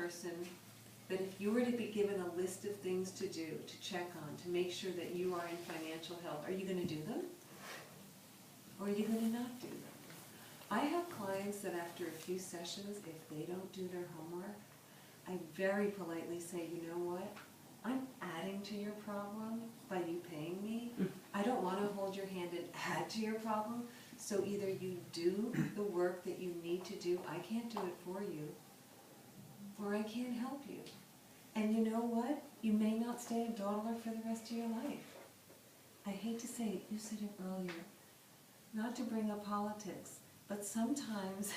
person that if you were to be given a list of things to do, to check on, to make sure that you are in financial health, are you going to do them? Or are you going to not do them? I have clients that after a few sessions, if they don't do their homework, I very politely say, you know what? I'm adding to your problem by you paying me. I don't want to hold your hand and add to your problem. So either you do the work that you need to do, I can't do it for you, or I can't help you. And you know what? You may not stay a Doulah for the rest of your life. I hate to say it, you said it earlier, not to bring up politics, but sometimes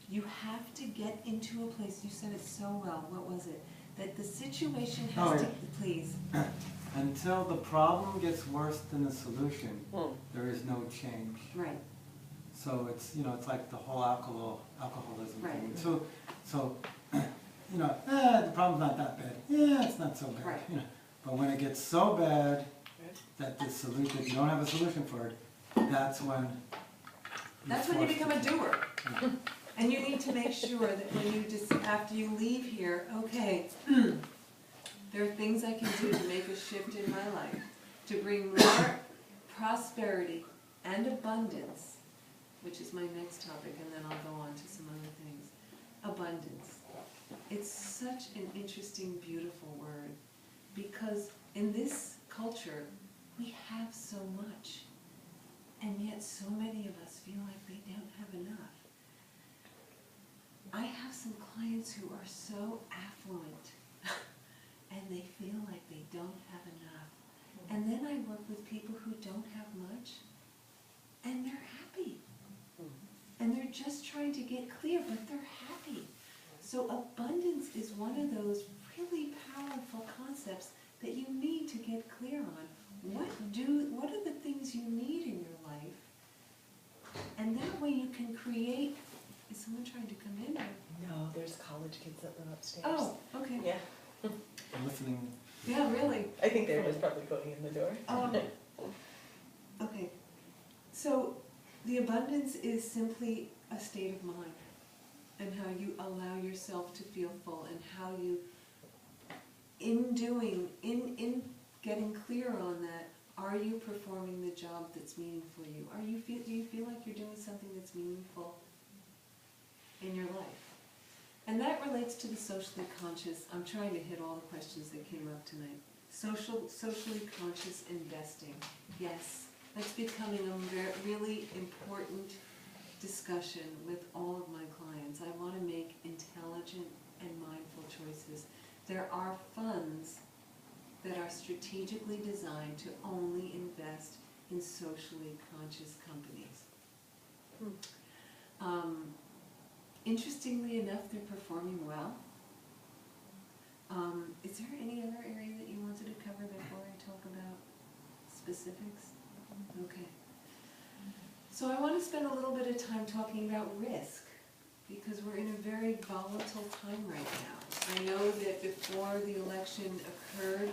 you have to get into a place, you said it so well, what was it? That the situation has to, please. Until the problem gets worse than the solution, there is no change. Right. So it's, you know, it's like the whole alcoholism Right. thing. So you know, the problem's not that bad. Yeah, it's not so bad. Right. You know, but when it gets so bad that the solution, you don't have a solution for it, that's when you become a doer. And you need to make sure that when you just, after you leave here, okay, there are things I can do to make a shift in my life, to bring more prosperity and abundance, which is my next topic, and then I'll go on to some other things. Abundance. It's such an interesting, beautiful word, because in this culture, we have so much, and yet so many of us feel like they don't have enough. I have some clients who are so affluent, and they feel like they don't have enough. And then I work with people who don't have much, and they're happy. And they're just trying to get clear, but they're happy. So abundance is one of those really powerful concepts that you need to get clear on. What are the things you need in your life? And that way you can create. Is someone trying to come in? No, there's college kids that live upstairs. Oh, okay. Yeah. I'm listening. Yeah, really. I think they're just probably going in the door. Okay. So the abundance is simply a state of mind, and how you allow yourself to feel full, and how you, in getting clear on that, are you performing the job that's meaningful to you? Do you feel like you're doing something that's meaningful in your life? And that relates to the socially conscious. I'm trying to hit all the questions that came up tonight. Socially conscious investing. Yes, that's becoming a really important discussion with all of my clients. I want to make intelligent and mindful choices. There are funds that are strategically designed to only invest in socially conscious companies. Interestingly enough, they're performing well. Is there any other area that you wanted to cover before I talk about specifics? Okay. So I want to spend a little bit of time talking about risk, because we're in a very volatile time right now. I know that before the election occurred,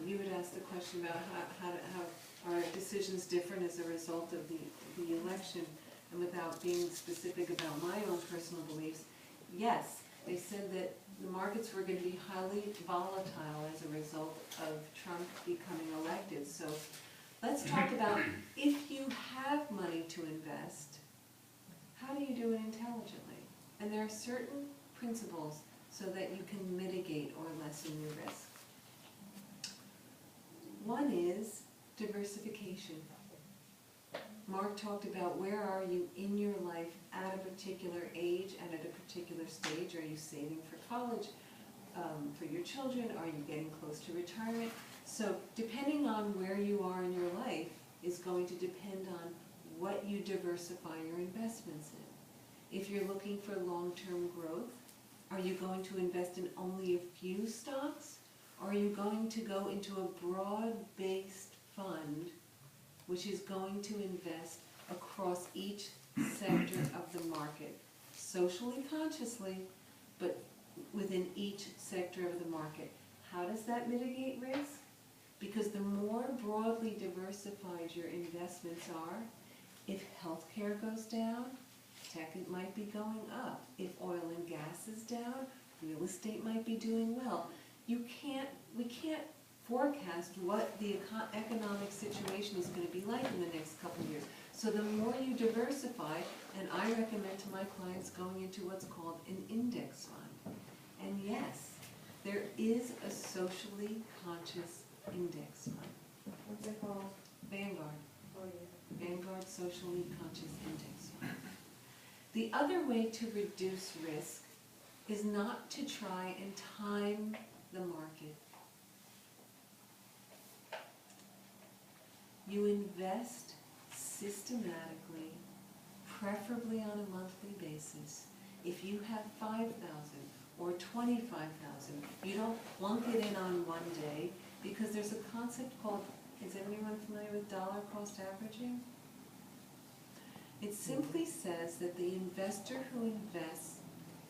you had asked the question about how are decisions different as a result of the election. And without being specific about my own personal beliefs, yes, they said that the markets were going to be highly volatile as a result of Trump becoming elected. So let's talk about, if you have money to invest, how do you do it intelligently? And there are certain principles so that you can mitigate or lessen your risk. One is diversification. Marc talked about, where are you in your life at a particular age and at a particular stage? Are you saving for college, for your children? Are you getting close to retirement? So depending on where you are in your life is going to depend on what you diversify your investments in. If you're looking for long-term growth, are you going to invest in only a few stocks? Or are you going to go into a broad-based fund which is going to invest across each sector of the market, socially consciously, but within each sector of the market? How does that mitigate risk? Because the more broadly diversified your investments are, if healthcare goes down, tech might be going up. If oil and gas is down, real estate might be doing well. We can't forecast what the economic situation is going to be like in the next couple of years. So the more you diversify, and I recommend to my clients going into what's called an index fund. And yes, there is a socially conscious index fund. What's it called? Vanguard. Oh, yeah. Vanguard Socially Conscious Index Fund. The other way to reduce risk is not to try and time the market. You invest systematically, preferably on a monthly basis. If you have 5,000 or 25,000, you don't plunk it in on one day, because there's a concept called, is anyone familiar with dollar cost averaging? It simply says that the investor who invests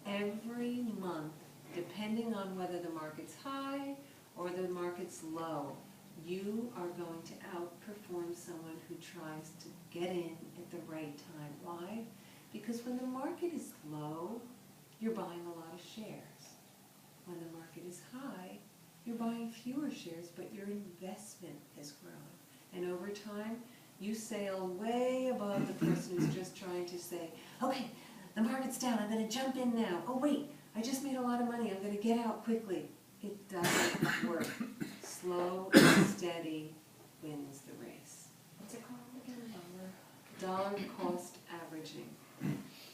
every month, depending on whether the market's high or the market's low, you are going to outperform someone who tries to get in at the right time. Why? Because when the market is low, you're buying a lot of shares. When the market is high, you're buying fewer shares, but your investment has grown. And over time, you sail way above the person who's just trying to say, okay, the market's down, I'm going to jump in now. Oh wait, I just made a lot of money, I'm going to get out quickly. It doesn't work. Slow and steady wins the race. What's it called again? Dollar cost averaging.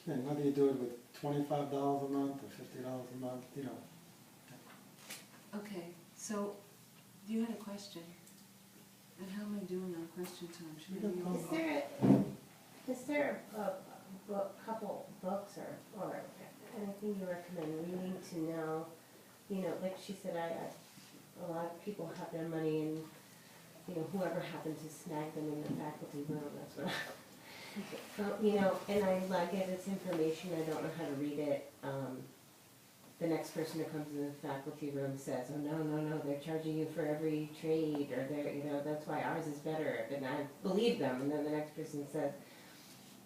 And whether you do it with $25 a month or $50 a month, you know. Okay, so you had a question. And how am I doing on question time? Should I be Is there a couple books or anything you recommend reading to know, you know, like she said, a lot of people have their money in, you know, whoever happened to snag them in the faculty room, that's what you know, and I get this information, I don't know how to read it. The next person who comes in the faculty room says, oh, no, they're charging you for every trade, or they're, you know, that's why ours is better, and I believe them, and then the next person says,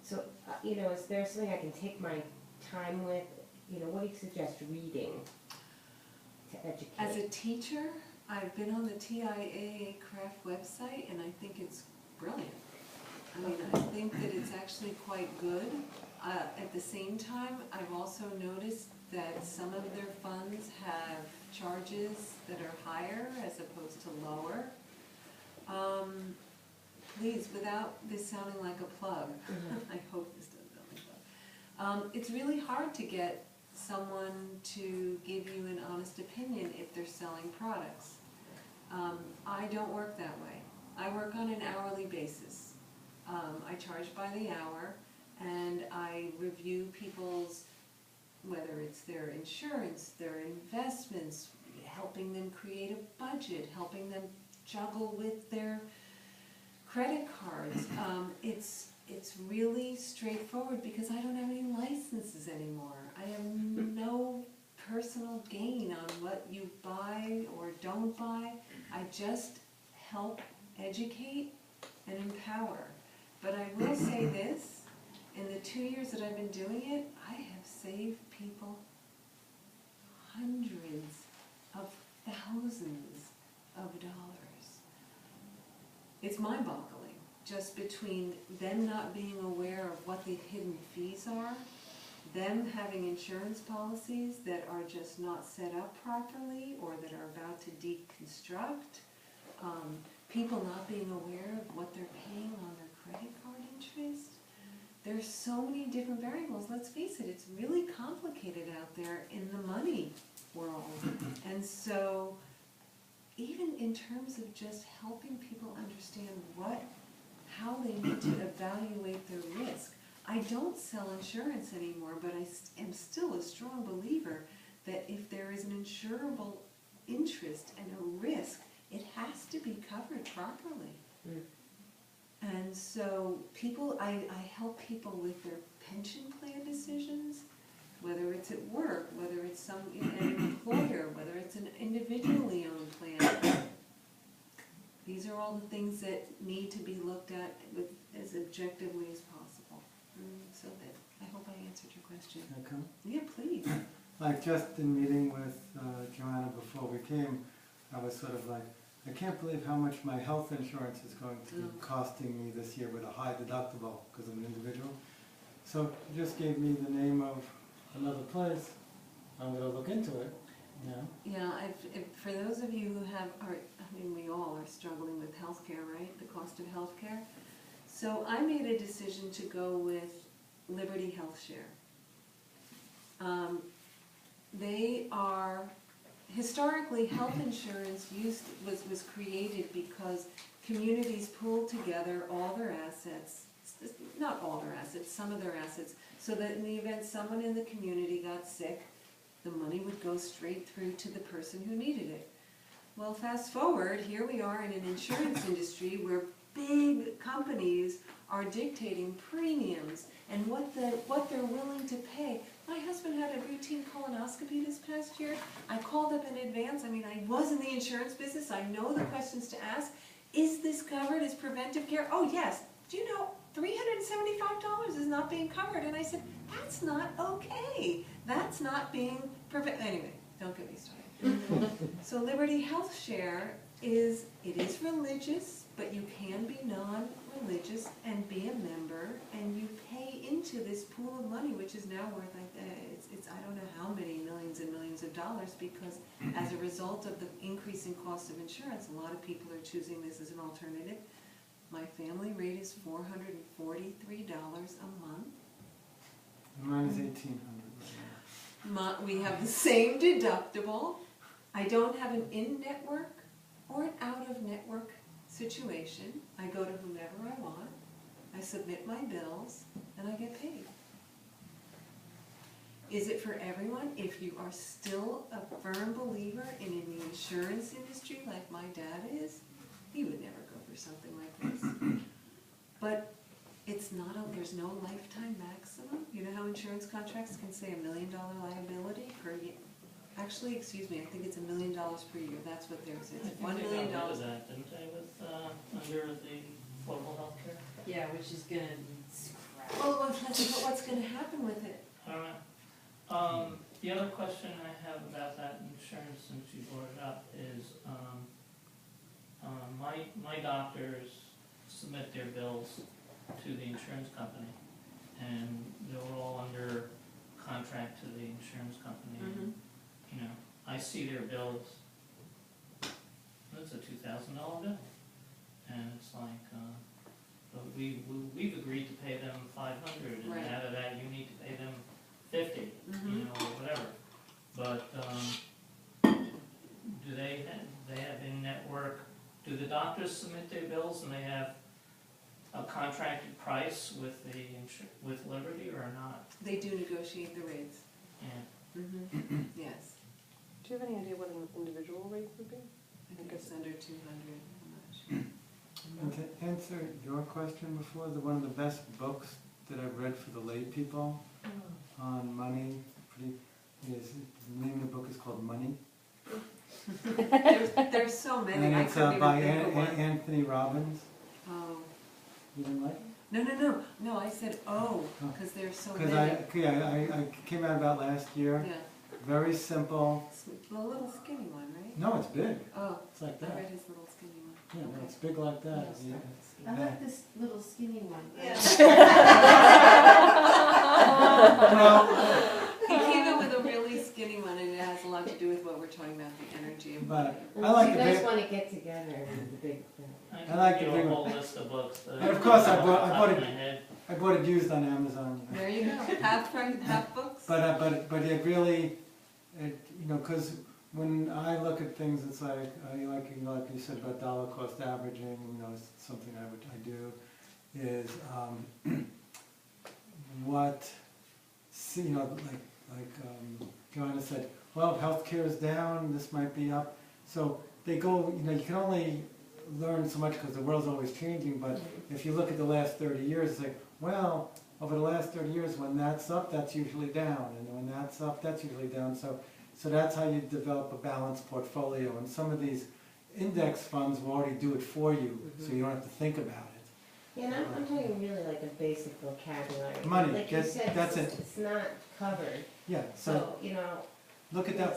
so, you know, is there something I can take my time with? You know, what do you suggest reading to educate? As a teacher, I've been on the TIAA craft website, and I think it's brilliant. I mean, I think that it's actually quite good. At the same time, I've also noticed that some of their funds have charges that are higher as opposed to lower. Please, without this sounding like a plug, I hope this doesn't sound like a plug. It's really hard to get someone to give you an honest opinion if they're selling products. I don't work that way. I work on an hourly basis. I charge by the hour, and I review people's, whether it's their insurance, their investments, helping them create a budget, helping them juggle with their credit cards. It's really straightforward because I don't have any licenses anymore. I have no personal gain on what you buy or don't buy. I just help educate and empower. But I will say this, in the 2 years that I've been doing it, I have saved people hundreds of thousands of dollars. It's mind-boggling, just between them not being aware of what the hidden fees are, them having insurance policies that are just not set up properly or that are about to deconstruct, people not being aware of what they're paying on their credit card interest. There's so many different variables. Let's face it, it's really complicated out there in the money world. And so even in terms of just helping people understand how they need to evaluate their risk. I don't sell insurance anymore, but I am still a strong believer that if there is an insurable interest and a risk, it has to be covered properly. Mm. And so I help people with their pension plan decisions, whether it's at work, whether it's an employer, whether it's an individually owned plan. These are all the things that need to be looked at with as objectively as possible. So that I hope I answered your question. Can I come? Yeah, please. like just in meeting with Joanne before we came, I was sort of like, I can't believe how much my health insurance is going to be costing me this year with a high deductible because I'm an individual. So he just gave me the name of another place. I'm going to look into it. Yeah, for those of you who we all are struggling with healthcare, right? The cost of healthcare. So I made a decision to go with Liberty Health Share. They are, historically, health insurance was created because communities pooled together all their assets, not all their assets, some of their assets, so that in the event someone in the community got sick, the money would go straight through to the person who needed it. Well, fast forward, here we are in an insurance industry where big companies are dictating premiums and what they're willing to pay. My husband had a routine colonoscopy this past year. I called up in advance. I mean, I was in the insurance business. I know the questions to ask. Is this covered as preventive care? Oh, yes. Do you know $375 is not being covered? And I said, that's not okay. That's not being Anyway, don't get me started. So Liberty Health Share is religious, but you can be non-religious and be a member, and you pay into this pool of money, which is now worth, it's I don't know how many millions and millions of dollars, because as a result of the increasing cost of insurance, a lot of people are choosing this as an alternative. My family rate is $443 a month. Mine is $1,800. We have the same deductible. I don't have an in-network or an out-of-network situation. I go to whomever I want, I submit my bills, and I get paid. Is it for everyone? If you are still a firm believer in the insurance industry like my dad is, he would never go for something like this. But it's not there's no lifetime maximum. You know how insurance contracts can say $1 million liability per year? Actually, excuse me, I think it's $1 million per year. That's what theirs is. $1 million. They got rid of that, didn't they, with under the affordable health care? Yeah, which is gonna scrap. Well, what's going to happen with it? I don't know. The other question I have about that insurance, since you brought it up, is my doctors submit their bills to the insurance company, and they're all under contract to the insurance company. Mm-hmm. You know, I see their bills. That's a $2,000 bill, and it's like, but we've agreed to pay them $500, and Right. out of that you need to pay them $50, Mm-hmm. you know, or whatever. But do they have in-network? Do the doctors submit their bills and they have a contracted price with with Liberty or not? They do negotiate the rates. Yeah. Mm-hmm. Yes. Do you have any idea what an individual rate would be? I think it's under 200. I'm not sure. And to answer your question before, one of the best books that I've read for the lay people on money, the name of the book is called Money. There's so many. And I it's couldn't even by think of one. Anthony Robbins. Oh. You didn't like it? No, I said because there's so Because many. I came out about last year. Yeah. Very simple. The little skinny one, right? No, it's big. Oh, It's like I that. read his little skinny one. Yeah, no, it's big like that. Yeah. Yeah. I like this little skinny one. Yeah. Well, He came in with a really skinny one, and it has a lot to do with what we're talking about, the energy of but money. I like You the guys big. wanna get together with the big thing. I like can the give big you a one. whole list of books. That And of course I bought off the top it. of my head. I bought it used on Amazon. There you go. Half books. But it really, you know, because when I look at things, it's like like you said about dollar cost averaging. You know, it's something I do. Is you know, like Joanna said, well, healthcare is down. This might be up. So they go. You know, you can only learn so much because the world's always changing. But if you look at the last 30 years, it's like, well, over the last 30 years, when that's up, that's usually down, and when that's up, that's usually down. So that's how you develop a balanced portfolio. And some of these index funds will already do it for you, so you don't have to think about it. Yeah, and I'm talking really like a basic vocabulary. Money, Like you said, that's it's not covered. Yeah, so So, you know, look at that book.